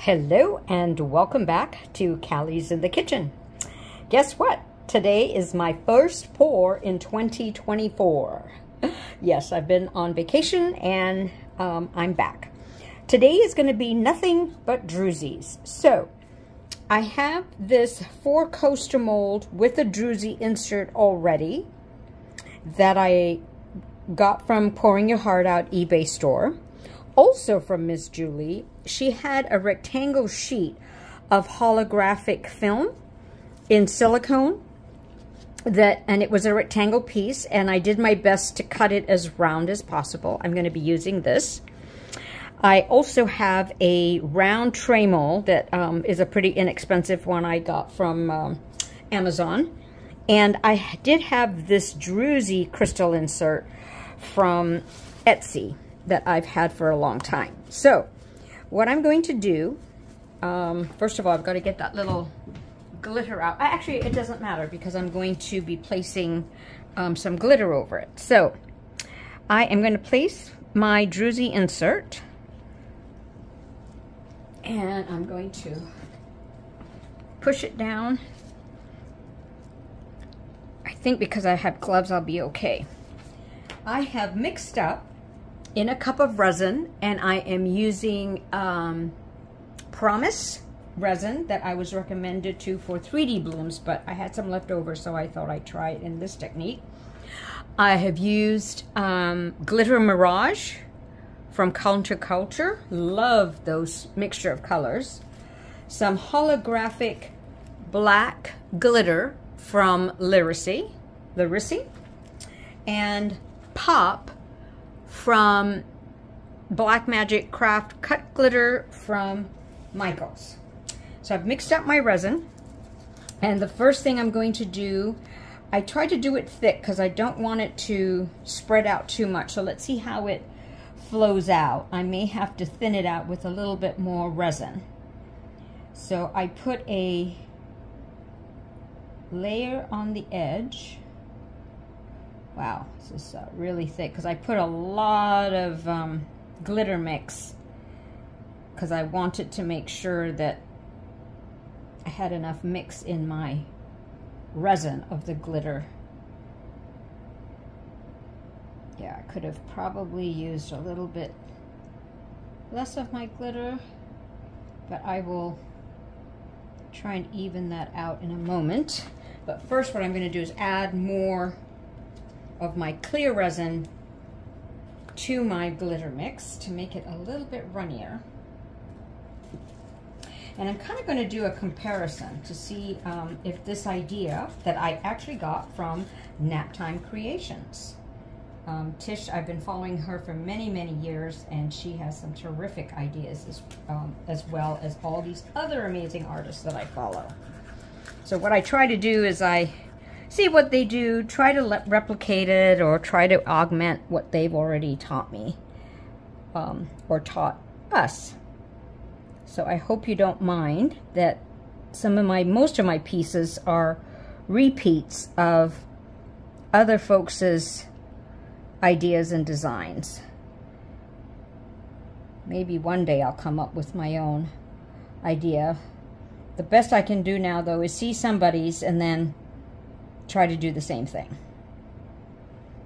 Hello and welcome back to Callie's in the Kitchen. Guess what? Today is my first pour in 2024. Yes, I've been on vacation and I'm back. Today is going to be nothing but druzies. So I have this 4-coaster mold with a druzy insert already that I got from Pouring Your Heart Out eBay store. Also from Miss Julie, she had a rectangle sheet of holographic film in silicone and it was a rectangle piece, and I did my best to cut it as round as possible. I'm going to be using this. I also have a round tray mold that is a pretty inexpensive one I got from Amazon. And I did have this druzy crystal insert from Etsy that I've had for a long time. So what I'm going to do, first of all, I've got to get that little glitter out. Actually, it doesn't matter because I'm going to be placing some glitter over it. So I am going to place my druzy insert, and I'm going to push it down. I think because I have gloves, I'll be okay. I have mixed up in a cup of resin, and I am using Promise resin that I was recommended to for 3D blooms, but I had some left over, so I thought I'd try it in this technique. I have used Glitter Mirage from Counterculture. Love those mixture of colors. Some holographic black glitter from Lyricy, and Pop from Black Magic Craft cut glitter from Michaels. So I've mixed up my resin, and the first thing I'm going to do, I try to do it thick because I don't want it to spread out too much. So let's see how it flows out. I may have to thin it out with a little bit more resin. So I put a layer on the edge. Wow, this is really thick because I put a lot of glitter mix because I wanted to make sure that I had enough mix in my resin of the glitter. Yeah, I could have probably used a little bit less of my glitter, but I will try and even that out in a moment. But first, what I'm going to do is add more of my clear resin to my glitter mix to make it a little bit runnier. And I'm kind of going to do a comparison to see if this idea that I actually got from Naptime Creations. Tish, I've been following her for many, many years, and she has some terrific ideas as well as all these other amazing artists that I follow. So what I try to do is I see what they do, try to replicate it, or try to augment what they've already taught me or taught us. So I hope you don't mind that most of my pieces are repeats of other folks' ideas and designs. Maybe one day I'll come up with my own idea. The best I can do now, though, is see somebody's and then try to do the same thing,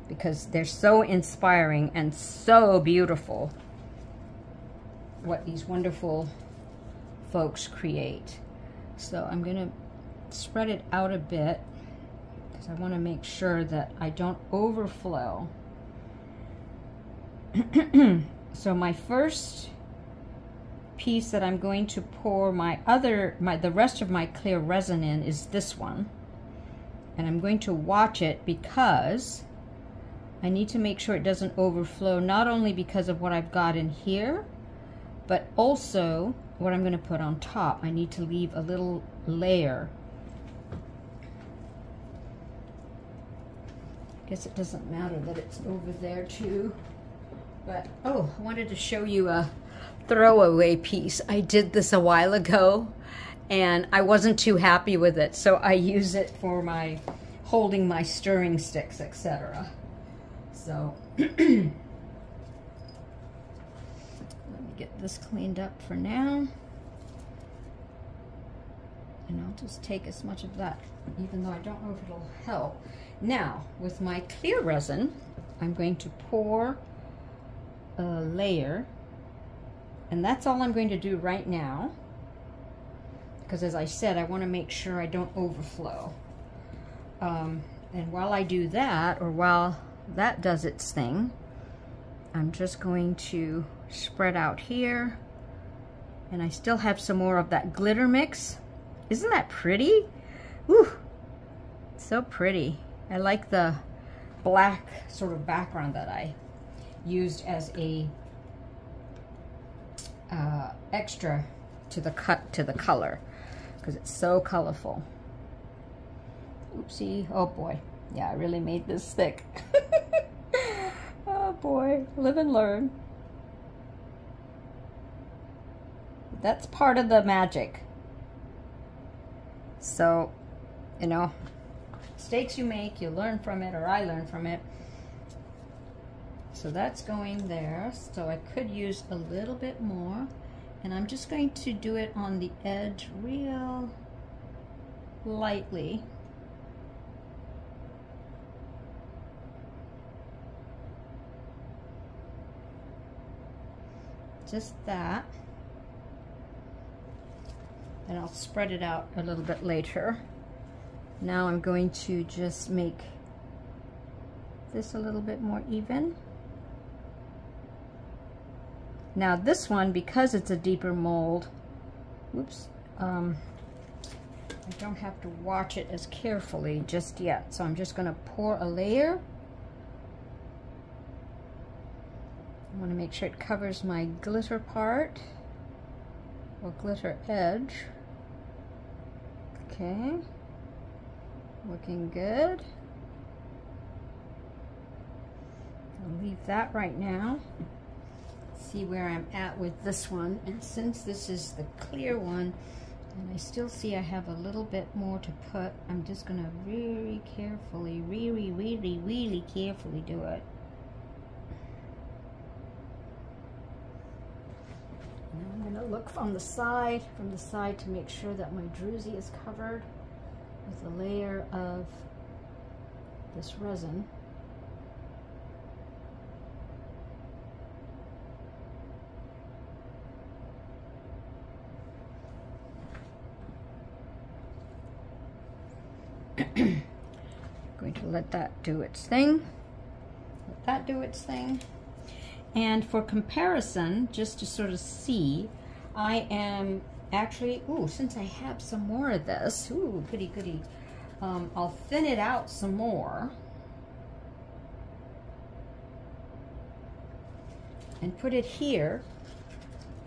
because they're so inspiring and so beautiful what these wonderful folks create. So I'm going to spread it out a bit because I want to make sure that I don't overflow. So my first piece that I'm going to pour the rest of my clear resin in is this one. And I'm going to watch it because I need to make sure it doesn't overflow, not only because of what I've got in here, but also what I'm going to put on top. I need to leave a little layer. I guess it doesn't matter that it's over there too. But, oh, I wanted to show you a throwaway piece. I did this a while ago, and I wasn't too happy with it, so I use it for my holding my stirring sticks, etc. So let me get this cleaned up for now. And I'll just take as much of that, even though I don't know if it'll help. Now, with my clear resin, I'm going to pour a layer, and that's all I'm going to do right now, because as I said, I want to make sure I don't overflow. And while I do that, or while that does its thing, I'm just going to spread out here, and I still have some more of that glitter mix. Isn't that pretty? Woo! So pretty. I like the black sort of background that I used as a extra to the color, because it's so colorful. Oopsie. Oh boy. Yeah, I really made this thick. Oh boy. Live and learn. That's part of the magic. So, you know, mistakes you make, you learn from it, or I learn from it. So that's going there. So I could use a little bit more. And I'm just going to do it on the edge real lightly. Just that. And I'll spread it out a little bit later. Now I'm going to just make this a little bit more even. Now this one, because it's a deeper mold, whoops, I don't have to watch it as carefully just yet. So I'm just going to pour a layer. I want to make sure it covers my glitter part, or glitter edge. Okay, looking good. I'll leave that right now. See where I'm at with this one, and since this is the clear one and I still see I have a little bit more to put, I'm just gonna very carefully, really carefully do it. And I'm gonna look from the side to make sure that my druzy is covered with a layer of this resin. Going to let that do its thing. Let that do its thing. And for comparison, just to sort of see, I am actually, ooh, since I have some more of this, ooh, goody goody, I'll thin it out some more and put it here.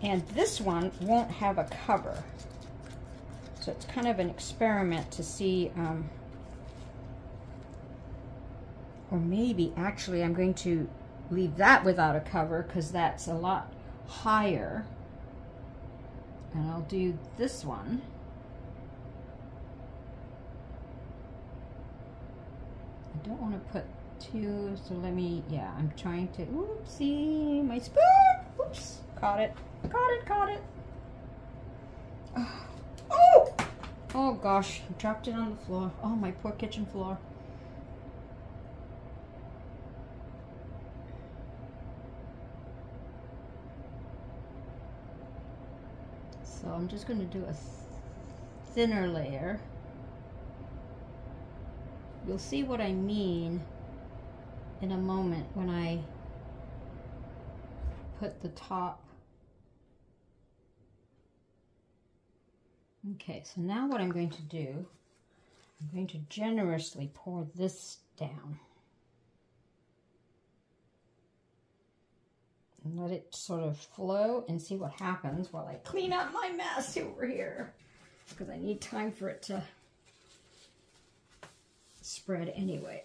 And this one won't have a cover. So it's kind of an experiment to see, or maybe actually I'm going to leave that without a cover because that's a lot higher. And I'll do this one. I don't want to put two, so let me, yeah, I'm trying to, oopsie, my spoon, oops, caught it. Oh! Oh gosh, I dropped it on the floor. Oh, my poor kitchen floor. So I'm just going to do a thinner layer. You'll see what I mean in a moment when I put the top. Okay, so now what I'm going to do, I'm going to generously pour this down. And let it sort of flow and see what happens while I clean up my mess over here. Because I need time for it to spread anyway.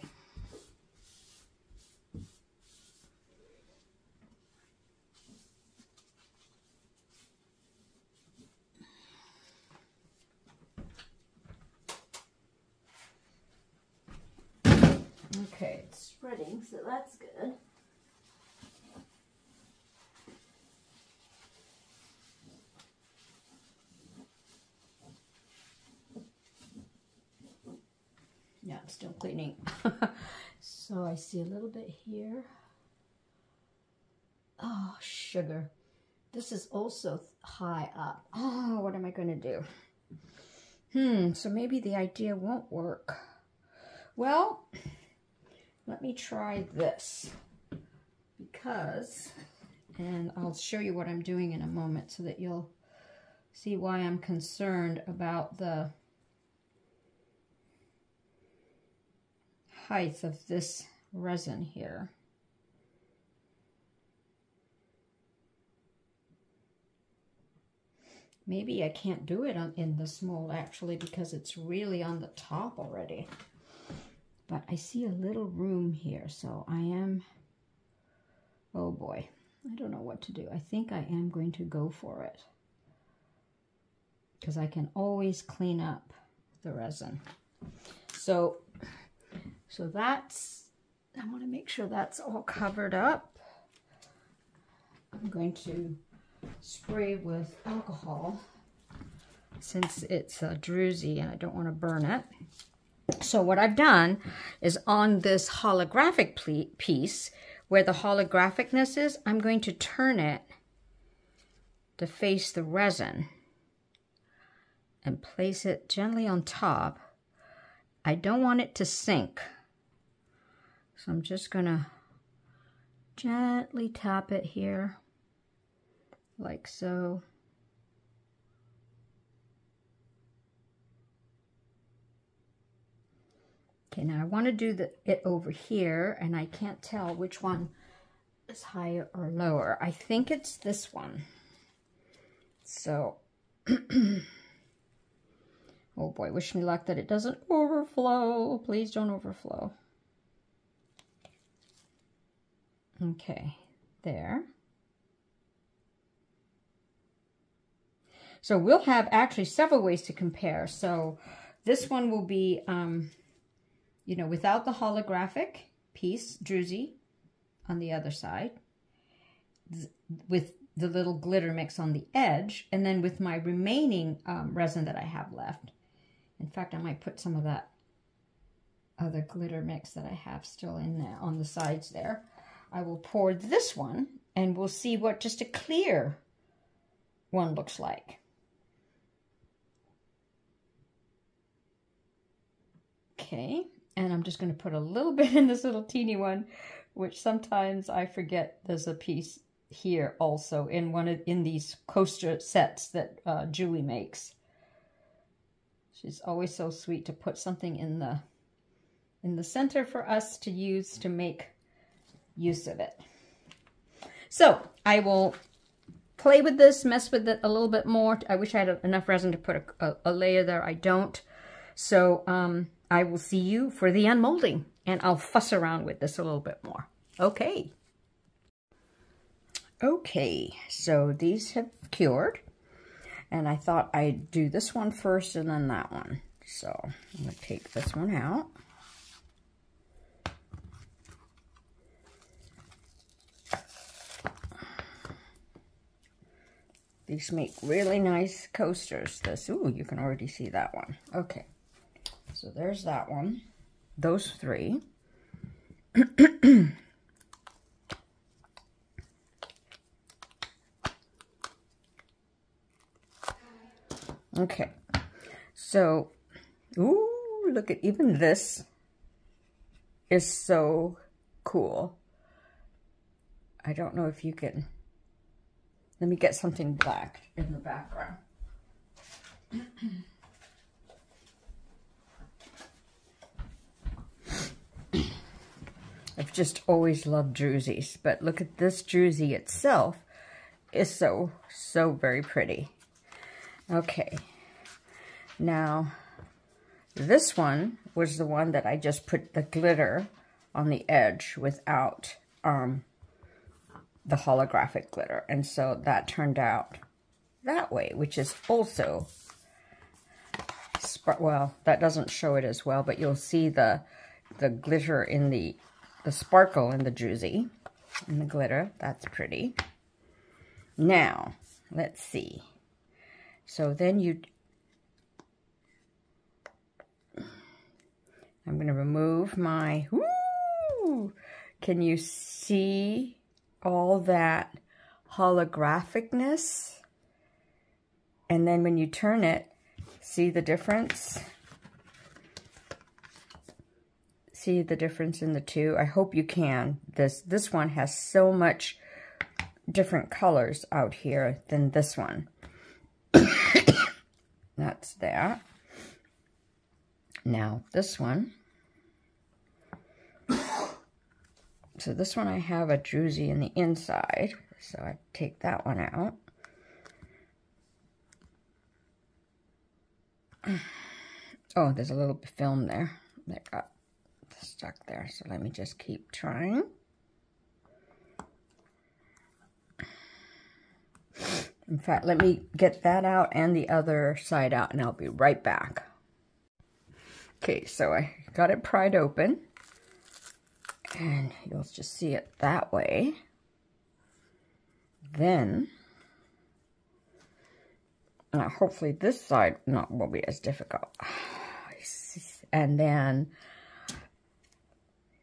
Okay, it's spreading, so that's good. I'm still cleaning. So I see a little bit here. Oh, sugar. This is also high up. Oh, what am I going to do? So maybe the idea won't work. Well, let me try this. Because, and I'll show you what I'm doing in a moment so that you'll see why I'm concerned about the height of this resin here. Maybe I can't do it in this mold actually because it's really on the top already. But I see a little room here, so I am, oh boy, I don't know what to do. I think I am going to go for it because I can always clean up the resin. So that's, I want to make sure that's all covered up. I'm going to spray with alcohol since it's a druzy and I don't want to burn it. So what I've done is on this holographic piece where the holographicness is, I'm going to turn it to face the resin and place it gently on top. I don't want it to sink. So I'm just gonna gently tap it here, like so. Okay, now I want to do it over here, and I can't tell which one is higher or lower. I think it's this one. So, oh boy, wish me luck that it doesn't overflow. Please don't overflow. Okay, there. So we'll have actually several ways to compare. So this one will be, you know, without the holographic piece, druzy, on the other side, with the little glitter mix on the edge, and then with my remaining resin that I have left. In fact, I might put some of that other glitter mix that I have still in there on the sides there. I will pour this one, and we'll see what just a clear one looks like. Okay, and I'm just going to put a little bit in this little teeny one, which sometimes I forget there's a piece here also in these coaster sets that Julie makes. She's always so sweet to put something in the center for us to use to make use of it. So I will play with this, mess with it a little bit more. I wish I had enough resin to put a layer there. I don't. So I will see you for the unmolding, and I'll fuss around with this a little bit more. Okay. Okay, so these have cured, and I thought I'd do this one first and then that one. So I'm going to take this one out. These make really nice coasters. Ooh, you can already see that one. Okay, so there's that one. Those three. Okay, so, ooh, look at, even this is so cool. I don't know if you can, let me get something black in the background. I've just always loved druzies, but look at this druzy itself is so very pretty. Okay, now this one was the one that I just put the glitter on the edge without the holographic glitter, and so that turned out that way, which is also, well, that doesn't show it as well, but you'll see the glitter in the sparkle in the druzy, and the glitter. That's pretty. Now, let's see. So then I'm going to remove my, woo! Can you see all that holographicness? And then when you turn it, see the difference? See the difference in the two? I hope you can. This one has so much different colors out here than this one. That's that. Now this one. So this one I have a druzy in the inside. So I take that one out. Oh, there's a little bit of film there that got stuck there. So let me just keep trying. In fact, let me get that out and the other side out, and I'll be right back. Okay, so I got it pried open, and you'll just see it that way. Then, now hopefully this side will be as difficult. And then,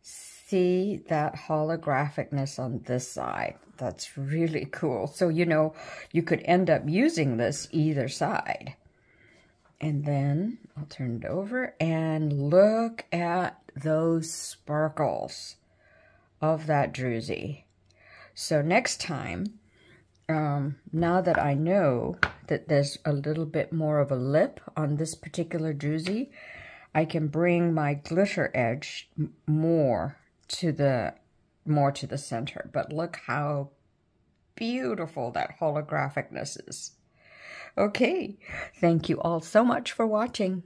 see that holographicness on this side. That's really cool. So, you know, you could end up using this either side. And then I'll turn it over and look at those sparkles of that druzy. So next time, now that I know that there's a little bit more of a lip on this particular druzy, I can bring my glitter edge more to the center. But look how beautiful that holographicness is. Okay, thank you all so much for watching.